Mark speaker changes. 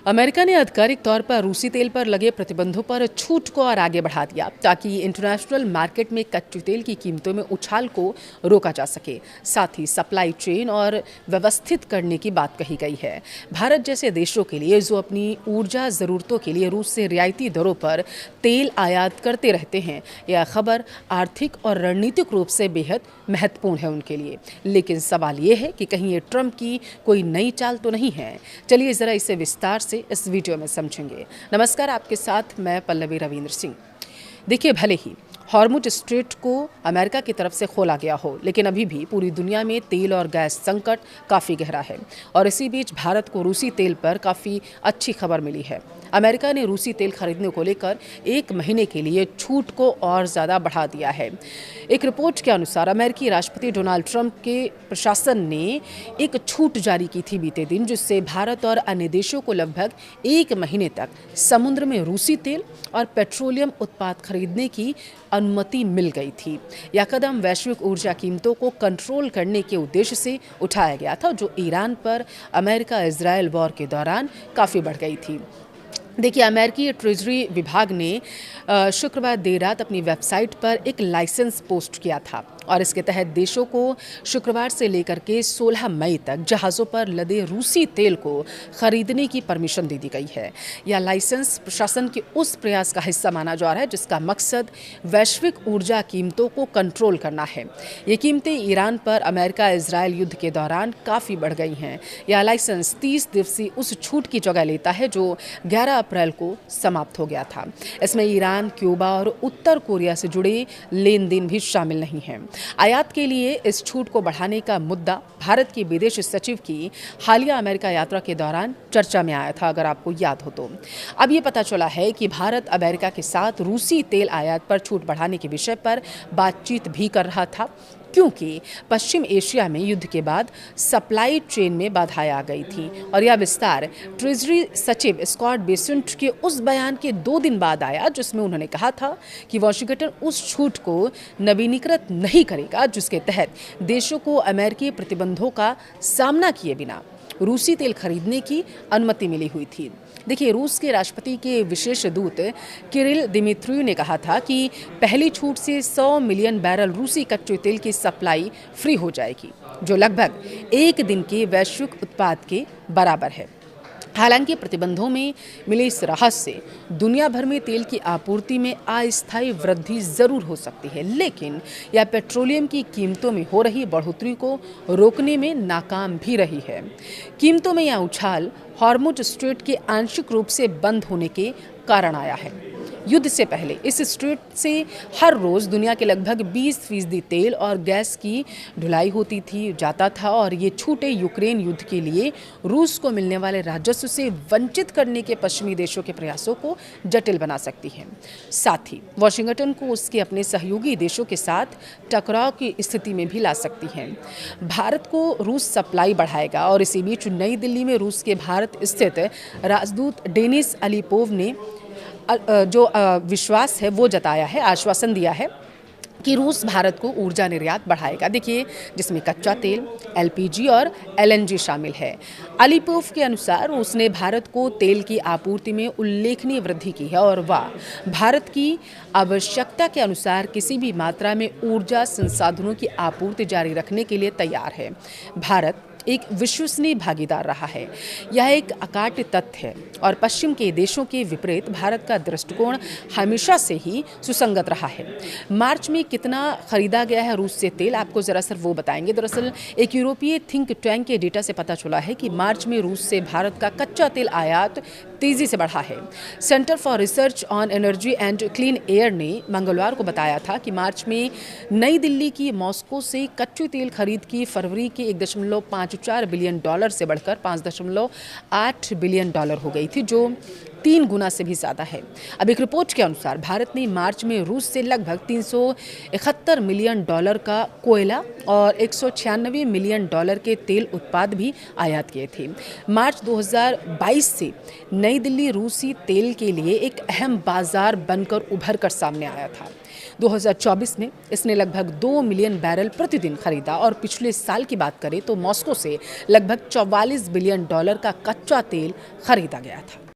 Speaker 1: America ने आधिकारिक तौर पर रूसी तेल पर लगे प्रतिबंधों पर छूट को और आगे बढ़ा दिया ताकि इंटरनेशनल मार्केट में कच्चे तेल की कीमतों में उछाल को रोका जा सके। साथ ही सप्लाई चेन और व्यवस्थित करने की बात कही गई है। भारत जैसे देशों के लिए जो अपनी ऊर्जा ज़रूरतों के लिए रूस से रियायती दरों पर तेल आयात करते रहते हैं, यह खबर आर्थिक और रणनीतिक रूप से बेहद महत्वपूर्ण है उनके लिए। लेकिन सवाल ये है कि कहीं ये ट्रंप की कोई नई चाल तो नहीं है। चलिए ज़रा इसे विस्तार से इस वीडियो में समझेंगे। नमस्कार, आपके साथ मैं पल्लवी रविंद्र सिंह। देखिए, भले ही हॉर्मुज स्ट्रेट को अमेरिका की तरफ से खोला गया हो, लेकिन अभी भी पूरी दुनिया में तेल और गैस संकट काफ़ी गहरा है और इसी बीच भारत को रूसी तेल पर काफ़ी अच्छी खबर मिली है। अमेरिका ने रूसी तेल खरीदने को लेकर 1 महीने के लिए छूट को और ज़्यादा बढ़ा दिया है। एक रिपोर्ट के अनुसार अमेरिकी राष्ट्रपति डोनाल्ड ट्रंप के प्रशासन ने एक छूट जारी की थी बीते दिन, जिससे भारत और अन्य देशों को लगभग 1 महीने तक समुद्र में रूसी तेल और पेट्रोलियम उत्पाद खरीदने की अनुमति मिल गई थी। यह कदम वैश्विक ऊर्जा कीमतों को कंट्रोल करने के उद्देश्य से उठाया गया था, जो ईरान पर अमेरिका इजराइल वॉर के दौरान काफ़ी बढ़ गई थी। देखिए, अमेरिकी ट्रेजरी विभाग ने शुक्रवार देर रात अपनी वेबसाइट पर एक लाइसेंस पोस्ट किया था और इसके तहत देशों को शुक्रवार से लेकर के 16 मई तक जहाज़ों पर लदे रूसी तेल को खरीदने की परमिशन दे दी गई है। यह लाइसेंस प्रशासन के उस प्रयास का हिस्सा माना जा रहा है जिसका मकसद वैश्विक ऊर्जा कीमतों को कंट्रोल करना है। ये कीमतें ईरान पर अमेरिका इजराइल युद्ध के दौरान काफ़ी बढ़ गई हैं। यह लाइसेंस 30 दिवसीय उस छूट की जगह लेता है जो 11 अप्रैल को समाप्त हो गया था। इसमें ईरान, क्यूबा और उत्तर कोरिया से जुड़े लेन देन भी शामिल नहीं हैं। आयात के लिए इस छूट को बढ़ाने का मुद्दा भारत की विदेश सचिव की हालिया अमेरिका यात्रा के दौरान चर्चा में आया था, अगर आपको याद हो तो। अब ये पता चला है कि भारत अमेरिका के साथ रूसी तेल आयात पर छूट बढ़ाने के विषय पर बातचीत भी कर रहा था, क्योंकि पश्चिम एशिया में युद्ध के बाद सप्लाई चेन में बाधाएं आ गई थी और यह विस्तार ट्रेजरी सचिव स्कॉट बेसेंट के उस बयान के 2 दिन बाद आया जिसमें उन्होंने कहा था कि वॉशिंगटन उस छूट को नवीनीकृत नहीं करेगा जिसके तहत देशों को अमेरिकी प्रतिबंधों का सामना किए बिना रूसी तेल खरीदने की अनुमति मिली हुई थी। देखिए, रूस के राष्ट्रपति के विशेष दूत किरिल दिमित्रियु ने कहा था कि पहली छूट से 100 मिलियन बैरल रूसी कच्चे तेल की सप्लाई फ्री हो जाएगी, जो लगभग 1 दिन के वैश्विक उत्पाद के बराबर है। हालांकि प्रतिबंधों में मिले इस राहत से दुनिया भर में तेल की आपूर्ति में अस्थायी वृद्धि जरूर हो सकती है, लेकिन यह पेट्रोलियम की कीमतों में हो रही बढ़ोतरी को रोकने में नाकाम भी रही है। कीमतों में यह उछाल हॉर्मुज स्ट्रेट के आंशिक रूप से बंद होने के कारण आया है। युद्ध से पहले इस स्ट्रेट से हर रोज़ दुनिया के लगभग 20% तेल और गैस की ढुलाई होती थी जाता था और ये छूटें यूक्रेन युद्ध के लिए रूस को मिलने वाले राजस्व से वंचित करने के पश्चिमी देशों के प्रयासों को जटिल बना सकती हैं। साथ ही वॉशिंगटन को उसके अपने सहयोगी देशों के साथ टकराव की स्थिति में भी ला सकती हैं। भारत को रूस सप्लाई बढ़ाएगा और इसी बीच नई दिल्ली में रूस के भारत स्थित राजदूत डेनिस अलीपोव ने जो विश्वास है वो जताया है, आश्वासन दिया है कि रूस भारत को ऊर्जा निर्यात बढ़ाएगा। देखिए, जिसमें कच्चा तेल, एलपीजी और एलएनजी शामिल है। अलीपोव के अनुसार उसने भारत को तेल की आपूर्ति में उल्लेखनीय वृद्धि की है और वह भारत की आवश्यकता के अनुसार किसी भी मात्रा में ऊर्जा संसाधनों की आपूर्ति जारी रखने के लिए तैयार है। भारत एक विश्वसनीय भागीदार रहा है। यह एक अकाट्य तथ्य है और पश्चिम के देशों के विपरीत भारत का दृष्टिकोण हमेशा से ही सुसंगत रहा है। मार्च में कितना खरीदा गया है रूस से तेल, आपको जरा सर वो बताएंगे। दरअसल एक यूरोपीय थिंक टैंक के डेटा से पता चला है कि मार्च में रूस से भारत का कच्चा तेल आयात तेजी से बढ़ा है। Centre for research on energy and clean air ने मंगलवार को बताया था कि मार्च में नई दिल्ली की मॉस्को से कच्चे तेल खरीद की फरवरी के 1.54 बिलियन डॉलर से बढ़कर 5.8 बिलियन डॉलर हो गई थी, जो 3 गुना से भी ज़्यादा है। अब एक रिपोर्ट के अनुसार भारत ने मार्च में रूस से लगभग 371 मिलियन डॉलर का कोयला और 196 मिलियन डॉलर के तेल उत्पाद भी आयात किए थे। मार्च 2022 से नई दिल्ली रूसी तेल के लिए एक अहम बाजार बनकर उभर कर सामने आया था। 2024 में इसने लगभग 2 मिलियन बैरल प्रतिदिन खरीदा और पिछले साल की बात करें तो मॉस्को से लगभग $44 बिलियन का कच्चा तेल खरीदा गया था।